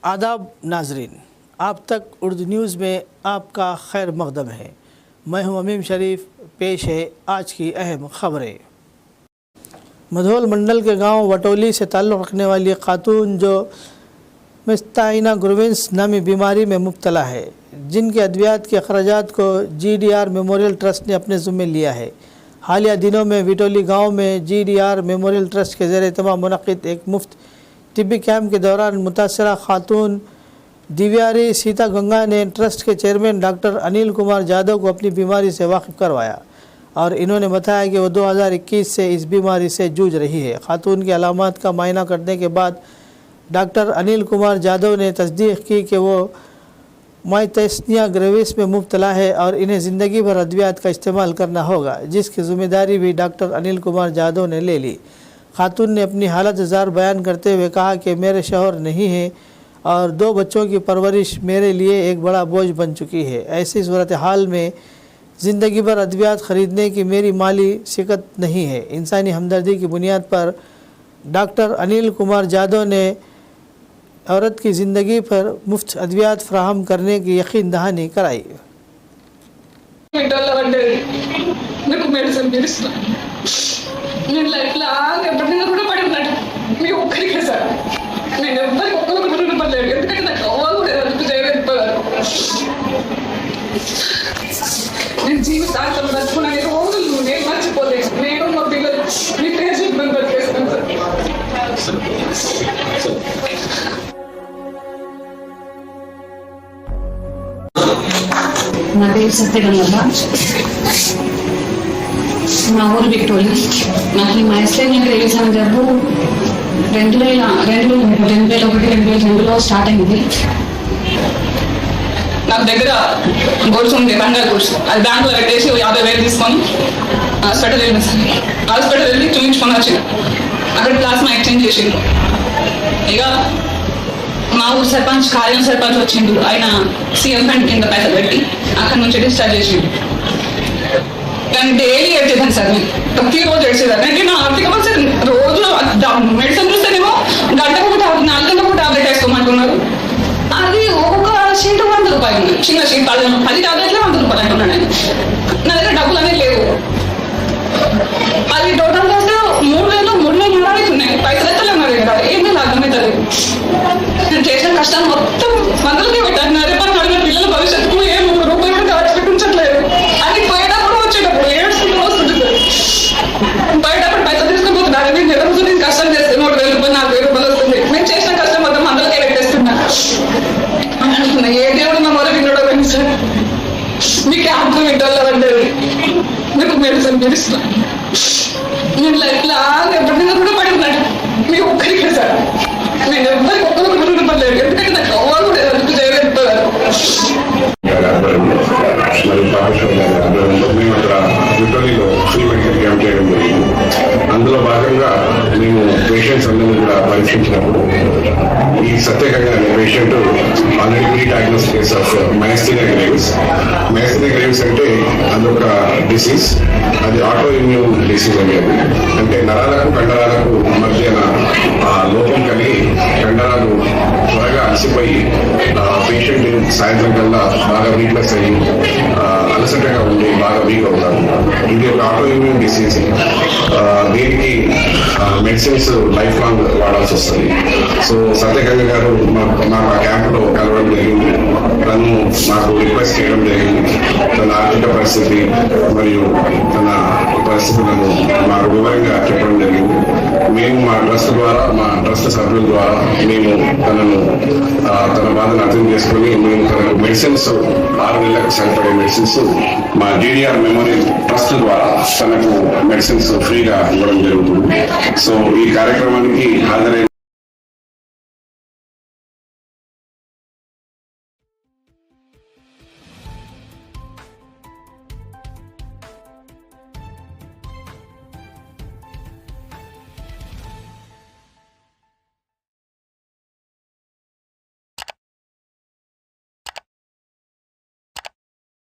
आदाब नाजरीन, आप तक उर्दू न्यूज़ में आपका खैर मकदम है। मैं हूं अमीम शरीफ। पेश है आज की अहम खबरें। मधोल मंडल के गांव वटोली से ताल्लुक़ रखने वाली खातून जो मिस्ताइना ग्रोविंस नामी बीमारी में मुब्तला है, जिनके अद्वियात के अखराजात को GDR मेमोरियल ट्रस्ट ने अपने ज़िम्मे लिया है। हालिया दिनों में विटोली गांव में GDR मेमोरियल ट्रस्ट के ज़रिए तमाम मुनक़िद एक मुफ्त तिब्बी कैम्प के दौरान मुतासरा खातून दिव्यारी सीता गंगा ने ट्रस्ट के चेयरमैन डॉक्टर अनिल कुमार जादव को अपनी बीमारी से वाकिफ़ करवाया और इन्होंने बताया कि वो 2021 से इस बीमारी से जूझ रही है। खातून की अलामात का मायना करने के बाद डॉक्टर अनिल कुमार जादव ने तस्दीक की कि वो माइस्थाइना ग्रेविस में मुब्तला है और इन्हें ज़िंदगी भर अद्वियात का इस्तेमाल करना होगा, जिसकी ज़िम्मेदारी भी डॉक्टर अनिल कुमार जादव ने ले ली। खातून ने अपनी हालत ज़ार बयान करते हुए कहा कि मेरे शौहर नहीं हैं और 2 बच्चों की परवरिश मेरे लिए एक बड़ा बोझ बन चुकी है। ऐसी सूरत हाल में ज़िंदगी भर अद्वियात ख़रीदने की मेरी माली सिकत नहीं है। इंसानी हमदर्दी की बुनियाद पर डॉक्टर अनिल कुमार जादव ने औरत की ज़िंदगी पर मुफ्त अद्वियात फ़राहम करने की यकीन दहानी कराई। నేను లైఫ్ లాగా ఎప్పుడైనా కూడా పడి ఉన్నాడు. మీ ఒక్కరికే సార్, నేను ఎవ్వరికి ఒక్కరికి కూడా రుణపడలేదు. ఎందుకంటే నాకు అవ్వాలి కూడా ఎందుకు చేయలేకపోయారు. నేను జీవితాంతం బతుకునే రోజులు నేను మర్చిపోలేదు. నేను మా పిల్లలు మీ పేరు చెప్పని బతికేస్తాను సార్. నా పేరు సత్యగంగమ్మ, మా ఊరు విక్టోరియా. నాకు ఈ మైస్టైనా గ్రేవిస్ అనే జబ్బు 2001-2002లో స్టార్ట్ అయింది. నాకు దగ్గర గొలుసు ఉంది, బంగారు గొలుసు. అది బ్యాంకులో పెట్టేసి 50,000 తీసుకొని హాస్పిటల్ వెళ్ళింది సార్. హాస్పిటల్ వెళ్ళి చూపించుకొని వచ్చింది. అక్కడ ప్లాస్మా ఎక్స్చేంజ్ చేసిండు. ఇక మా ఊరు సర్పంచ్, కార్యం సర్పంచ్ వచ్చిండు. ఆయన సీఎం ఫండ్ కింద పైసలు పెట్టి అక్కడ నుంచి డిశ్చార్జ్ చేసిండు. కానీ డైలీ ఏడ్చేదాన్ని సార్, ప్రతిరోజు ఏడ్చేదాన్ని. అంటే నా ఆర్థిక పరిస్థితి రోజు మెడిసిన్ చూస్తేనేమో గంటకు ఒక 4 గంటలకు ఒక టాబ్లెట్ వేసుకోమంటున్నారు. అది ఒక్కొక్క షీట్ 100 రూపాయలు ఉంది. చిన్న షీట్ 10 టాబ్లెట్లే 100 రూపాయలు అంటున్నాను. నా దగ్గర డబ్బులు అనేది లేవు. అది టోటల్ వస్తే 3 నెలలు నడవుతున్నాయి. పైసలు ఎత్తలేము నా దగ్గర. ఏంటి అర్థమవుతుంది. నేను చేసిన కష్టాలు మొత్తం మందులకే పెట్టాను. రేపు అడిగిన పిల్లల భవిష్యత్తుకు ఏం 1 రూపాయి కూడా ఖర్చు పెట్టించట్లేదు. అది పోయేటప్పుడు వచ్చేటప్పుడు ఏడ్చుకుంటూ వస్తుంది. పోయేటప్పుడు పైసలు తీసుకుపోతున్నారు. నేను నెల రోజు నేను కష్టం చేస్తే 3,000 రూపాయలు 4,000 రూపాయలు వస్తుంది. నేను చేసిన కష్టం మొత్తం మందులకే పెట్టేస్తున్నా. ఏ దేవుడు నా మొదలు విన్నాడో కానీ సార్, మీ క్యాంప్ వింటాలో పడ్డది. మీకు మెడిసిన్ పిలుస్తున్నా. నేను లైఫ్ లాగా ఎప్పుడైనా కూడా పడి ఉన్నాడు. మీ ఒక్కరికే సార్, నేను ఎవ్వరికి ఒక్కరికి కూడా రుణపడలేదు. ఎందుకంటే నాకు అవ్వాలి కూడా ఎందుకు చేయలేకపోయారు. మేము అక్కడ విక్టోరియాలో ఫ్రీ మెడికల్ క్యాంప్ చేయడం జరిగింది. అందులో భాగంగా మేము పేషెంట్స్ అందరినీ కూడా పరీక్షించినప్పుడు ఈ సత్యగంగా అనే patient already pre diagnose case of myasthenia gravis. Myasthenia gravis అంటే అదొక డిసీజ్. అది ఆటో ఇమ్యూన్ డిసీజ్ అనేది. అంటే నరాలకు కండరాలకు మధ్యన లోపం కలిగి కండరాలు త్వరగా అలసిపోయి పేషెంట్ సాయంత్రం కల్లా బాగా వీక్నెస్ అయ్యి అలసటగా ఉండి బాగా వీక్ అవుతారు. ఇది ఒక ఆటో ఇమ్యూన్ డిసీజ్. దీనికి మెడిసిన్స్ లైఫ్ లాంగ్ వాడాల్సి వస్తుంది. సో సత్యగంగ గారు మాకు ఆ క్యాంప్లో కలవడం జరిగింది. తను నాకు రిక్వెస్ట్ చేయడం జరిగింది. తన ఆర్థిక పరిస్థితి మరియు తన పరిస్థితులను మాకు వివరంగా చెప్పడం జరిగింది. మేము మా ట్రస్ట్ ద్వారా, మా ట్రస్ట్ సభ్యుల ద్వారా మేము తన బాధను అర్థం చేసుకుని మేము తనకు మెడిసిన్స్ 6 నెలలకు సరిపడే మెడిసిన్స్ మా GDR మెమోరియల్ ట్రస్ట్ ద్వారా తనకు మెడిసిన్స్ ఫ్రీగా ఇవ్వడం జరుగుతుంది. సో ఈ కార్యక్రమానికి హాజరైన